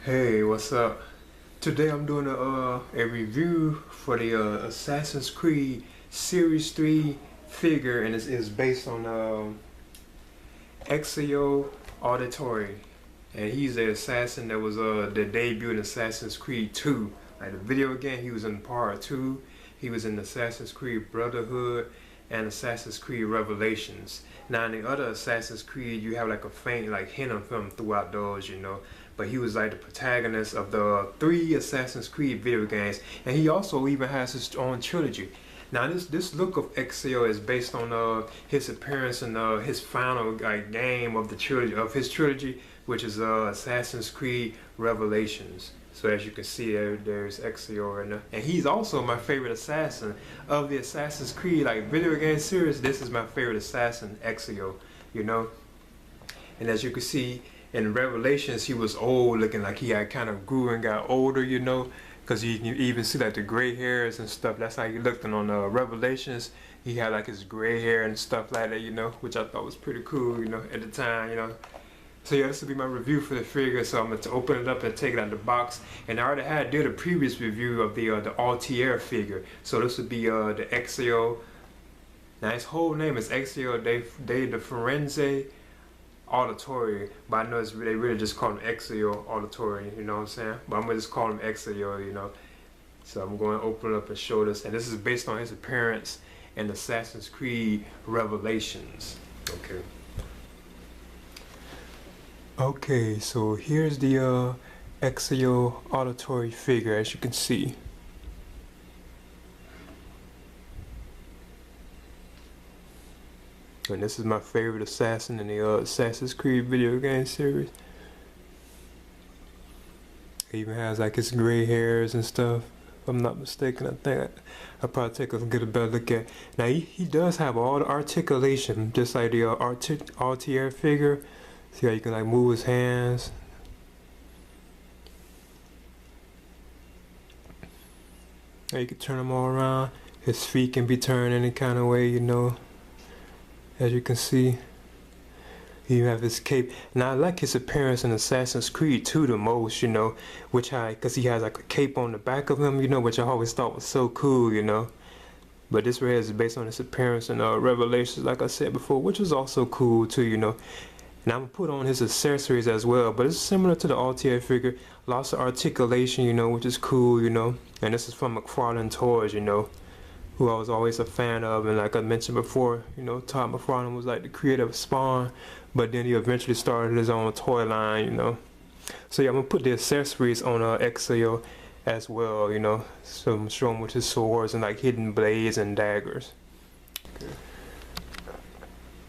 Hey, what's up? Today I'm doing a review for the Assassin's Creed Series 3 figure, and it's based on Ezio Auditore. And he's the assassin that was that debuted in Assassin's Creed 2. Like the video game, he was in part 2. He was in Assassin's Creed Brotherhood and Assassin's Creed Revelations. Now in the other Assassin's Creed, you have like a faint like hint of him throughout those, but he was like the protagonist of the 3 Assassin's Creed video games, and he also even has his own trilogy. Now this look of Ezio is based on his appearance in his final game of the trilogy of his trilogy, which is Assassin's Creed Revelations. So as you can see, there's Ezio right now, and he's also my favorite assassin of the Assassin's Creed video game series. This is my favorite assassin, Ezio. You know, and as you can see in Revelations, he was old looking, like he had kind of grew and got older, because you can even see like the gray hairs and stuff. That's how he looked. And on Revelations, he had like his gray hair and stuff like that, which I thought was pretty cool, at the time. So yeah, this will be my review for the figure. So I'm going to open it up and take it out of the box. And I already did a previous review of the Altair figure. So this would be the Ezio. Now his whole name is Ezio de Firenze Auditore, but I know they really just call him Ezio Auditore, you know what I'm saying? But I'm gonna just call him Ezio, So I'm going to open it up and show this, and this is based on his appearance in Assassin's Creed Revelations. Okay, so here's the Ezio Auditore figure, as you can see. And this is my favorite assassin in the Assassin's Creed video game series. He even has like his gray hairs and stuff. If I'm not mistaken, I think I'll probably get a better look at. Now he does have all the articulation, just like the Altair figure. See how you can like move his hands. Now you can turn them all around. His feet can be turned any kind of way, As you can see, you have his cape. Now I like his appearance in Assassin's Creed 2 the most, because he has like a cape on the back of him, which I always thought was so cool, But this right here is based on his appearance in Revelations, like I said before, which is also cool too, And I'm gonna put on his accessories as well, but it's similar to the Altair figure. Lots of articulation, which is cool, And this is from Mcfarlane Toys, who I was always a fan of, and like I mentioned before, Todd Mcfarlane was like the creator of Spawn, but then he eventually started his own toy line, So yeah, I'm gonna put the accessories on Ezio as well, So I'm gonna show him with his swords and like hidden blades and daggers.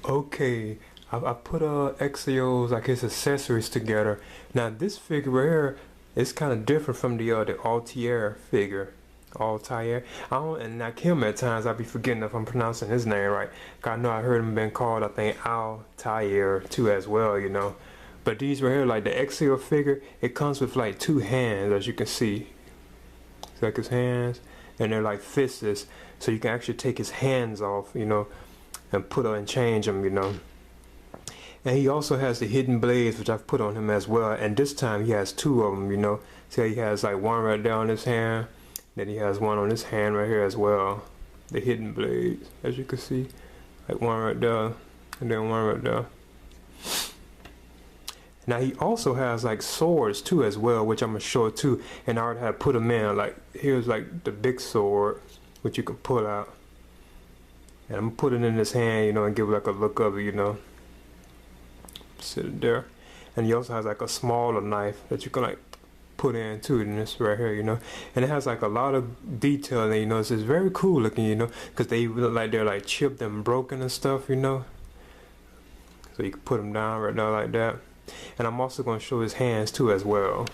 Okay, I put Ezio's like his accessories together. Now this figure right here is kind of different from the Altair figure. Altair. And like him at times I be forgetting if I'm pronouncing his name right. Cause I know I heard him been called, I think, Altair too as well, But these right here, like the Ezio figure, it comes with like 2 hands, as you can see. It's like his hands, and they're like fists, so you can actually take his hands off, and put and change them, And he also has the hidden blades, which I've put on him as well. And this time he has 2 of them, So he has like one right there on his hand. Then he has one on his hand right here as well. The hidden blades, as you can see. Like one right there, and then one right there. Now he also has like swords too as well, which I'm going to show too. And I already had put them in. Like here's like the big sword, which you can pull out. And I'm going to put it in his hand, and give like a look of it, Sit it there. And he also has like a smaller knife that you can like put in too in this right here, And it has like a lot of detail, and it's just very cool looking, because they look like they're like chipped and broken and stuff, So you can put them down right now like that. And I'm also going to show his hands too as well.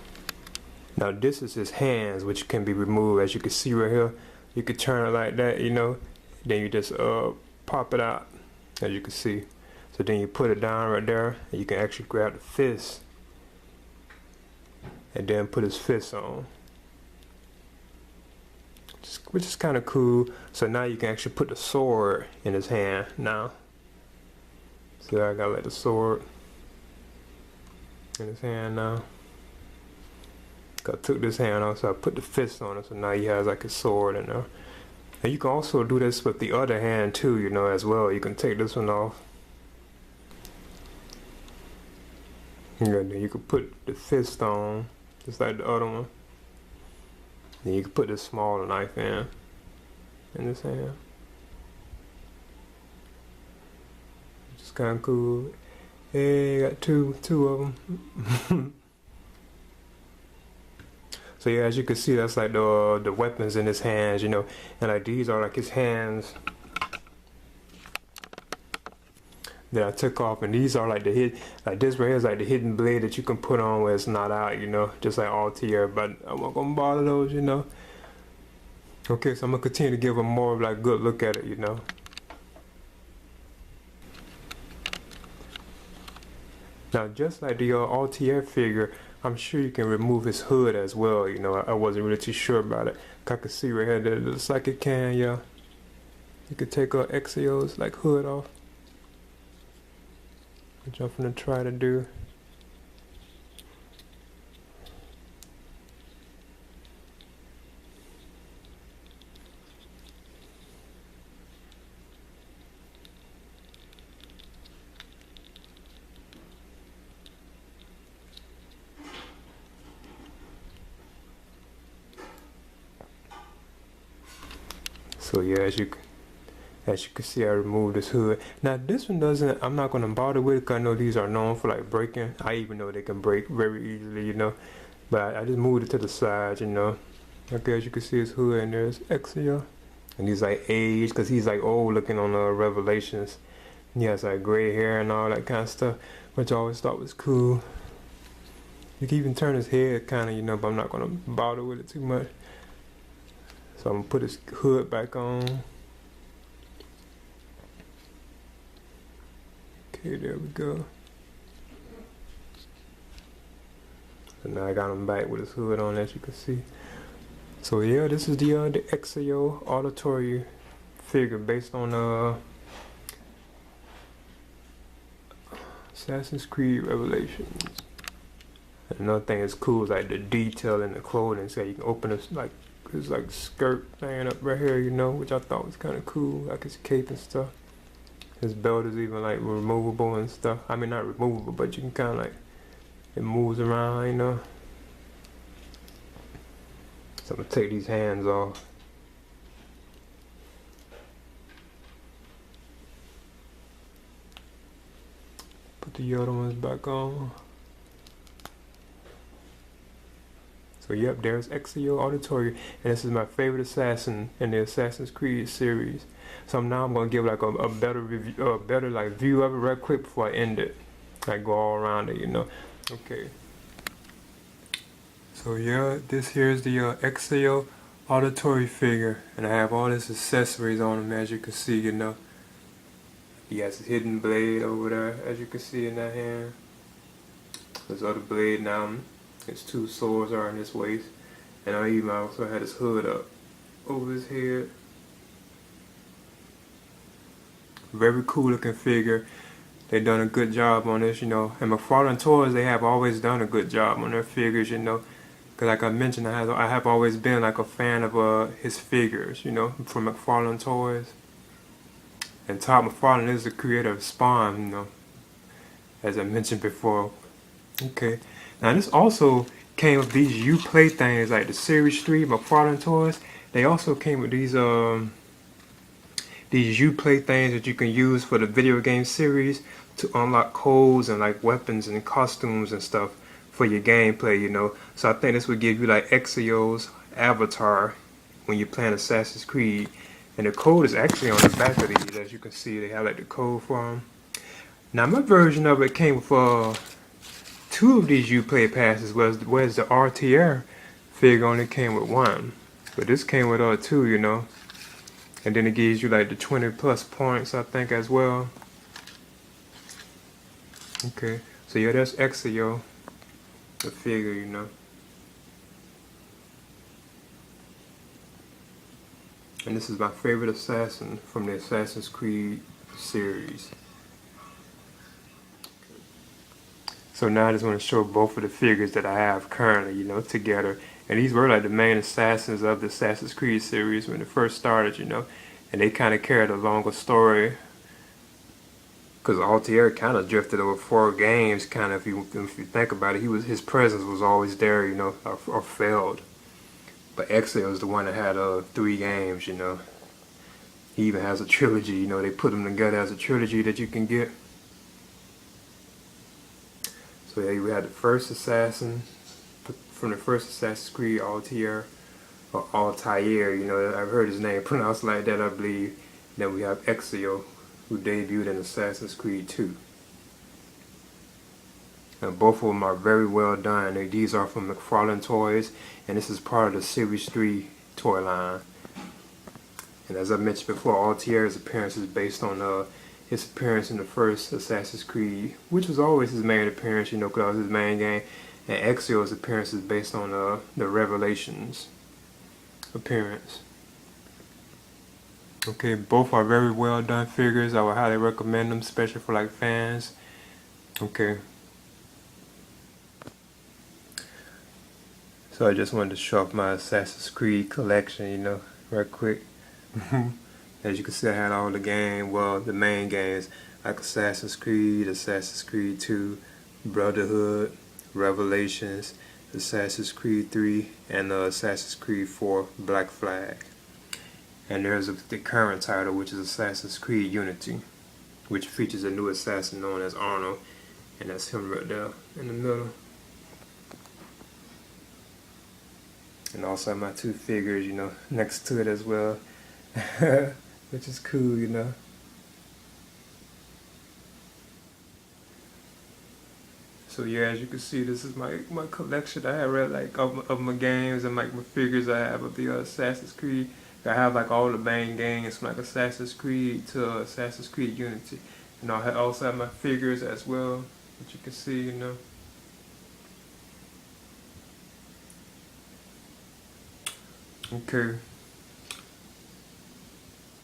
Now this is his hands, which can be removed, as you can see right here. You can turn it like that, Then you just pop it out, as you can see. So then you put it down right there, and you can actually grab the fist and then put his fist on, which is kind of cool. So now you can actually put the sword in his hand now. So I got like the sword in his hand now. I took this hand off, so I put the fist on it, so now he has like a sword in there. And you can also do this with the other hand too, you know, as well. You can take this one off. And then you can put the fist on, just like the other one. Then you can put this smaller knife in this hand. It's kind of cool. Hey, got two of them. So yeah, as you can see, that's like the weapons in his hands, you know, and like these are like his hands that I took off, and these are like like this right here is like the hidden blade that you can put on where it's not out, you know, just like Altair, but I'm not gonna bother those, you know. Okay, so I'm gonna continue to give a more of like good look at it, you know. Now, just like the Altair figure, I'm sure you can remove his hood as well, you know. I wasn't really too sure about it. I could see right here that it looks like it can, yeah. You could take Ezio's like hood off, which I'm gonna try to do. So yeah, as you can see, I removed this hood. Now this one doesn't, I'm not gonna bother with it because I know these are known for like breaking. I even know they can break very easily, you know. But I just moved it to the side, you know. Okay, as you can see his hood, and there's Ezio. And he's like aged because he's like old looking on Revelations. He has like gray hair and all that kind of stuff, which I always thought was cool. You can even turn his head kind of, you know, but I'm not gonna bother with it too much. So I'm gonna put his hood back on. Okay, there we go. So now I got him back with his hood on, as you can see. So yeah, this is the Ezio auditory figure based on Assassin's Creed Revelations. And another thing that's cool is like the detail in the clothing. So you can open this like skirt thing up right here, you know, which I thought was kind of cool, like his cape and stuff. His belt is even like removable and stuff. I mean, not removable, but you can kind of like, it moves around, you know. So I'm gonna take these hands off. Put the other ones back on. So yep, there's Ezio Auditory, and this is my favorite assassin in the Assassin's Creed series. So now I'm gonna give like a better review, better like view of it real quick before I end it. Like go all around it, you know. Okay. So yeah, this here is the Ezio Auditory figure, and I have all his accessories on him, as you can see, you know. He has his hidden blade over there, as you can see in that hand. His other blade now. His two swords are in his waist, and I even also had his hood up over his head. Very cool looking figure. They done a good job on this, you know. And Mcfarlane Toys, they have always done a good job on their figures, you know. Cause like I mentioned, I have always been like a fan of his figures, you know, from Mcfarlane Toys. And Todd McFarlane is the creator of Spawn, you know, as I mentioned before. Okay. Now this also came with these Uplay things, like the Series 3 Mcfarlane Toys. They also came with these Uplay things that you can use for the video game series to unlock codes and like weapons and costumes and stuff for your gameplay, you know. So I think this would give you like Ezio's avatar when you're playing Assassin's Creed. And the code is actually on the back of these, as you can see. They have like the code for them. Now my version of it came with two of these Uplay passes, whereas the RTR figure only came with one. But this came with two, you know. And then it gives you like the 20 plus points, I think, as well. Okay, so yeah, that's Ezio, the figure, you know. And this is my favorite assassin from the Assassin's Creed series. So now I just want to show both of the figures that I have currently, you know, together. And these were like the main assassins of the Assassin's Creed series when it first started, you know. And they kind of carried a longer story. Because Altair kind of drifted over 4 games, kind of, if you think about it. His presence was always there, you know, or failed. But Ezio is the one that had 3 games, you know. He even has a trilogy, you know. They put them together as a trilogy that you can get. So yeah, we had the first assassin from the first Assassin's Creed, Altair, or Altair, you know, I've heard his name pronounced like that, I believe. Then we have Ezio, who debuted in Assassin's Creed 2. And both of them are very well done. These are from Mcfarlane Toys, and this is part of the Series 3 toy line. And as I mentioned before, Altair's appearance is based on his appearance in the first Assassin's Creed, which was always his main appearance, you know, because it was his main game. And Ezio's appearance is based on the Revelations appearance. Okay, both are very well done figures. I would highly recommend them, especially for like fans. Okay. So I just wanted to show off my Assassin's Creed collection, you know, right quick. As you can see, I had all the the main games, like Assassin's Creed 2, Brotherhood, Revelations, Assassin's Creed 3, and Assassin's Creed 4, Black Flag. And there's the current title, which is Assassin's Creed Unity, which features a new assassin known as Arnold, and that's him right there in the middle. And also my 2 figures, you know, next to it as well, which is cool, you know. So yeah, as you can see, this is my collection I have, like of my games and like my figures I have of the Assassin's Creed. I have like all the main games from like Assassin's Creed to Assassin's Creed Unity. And I also have my figures as well, which you can see, you know. Okay.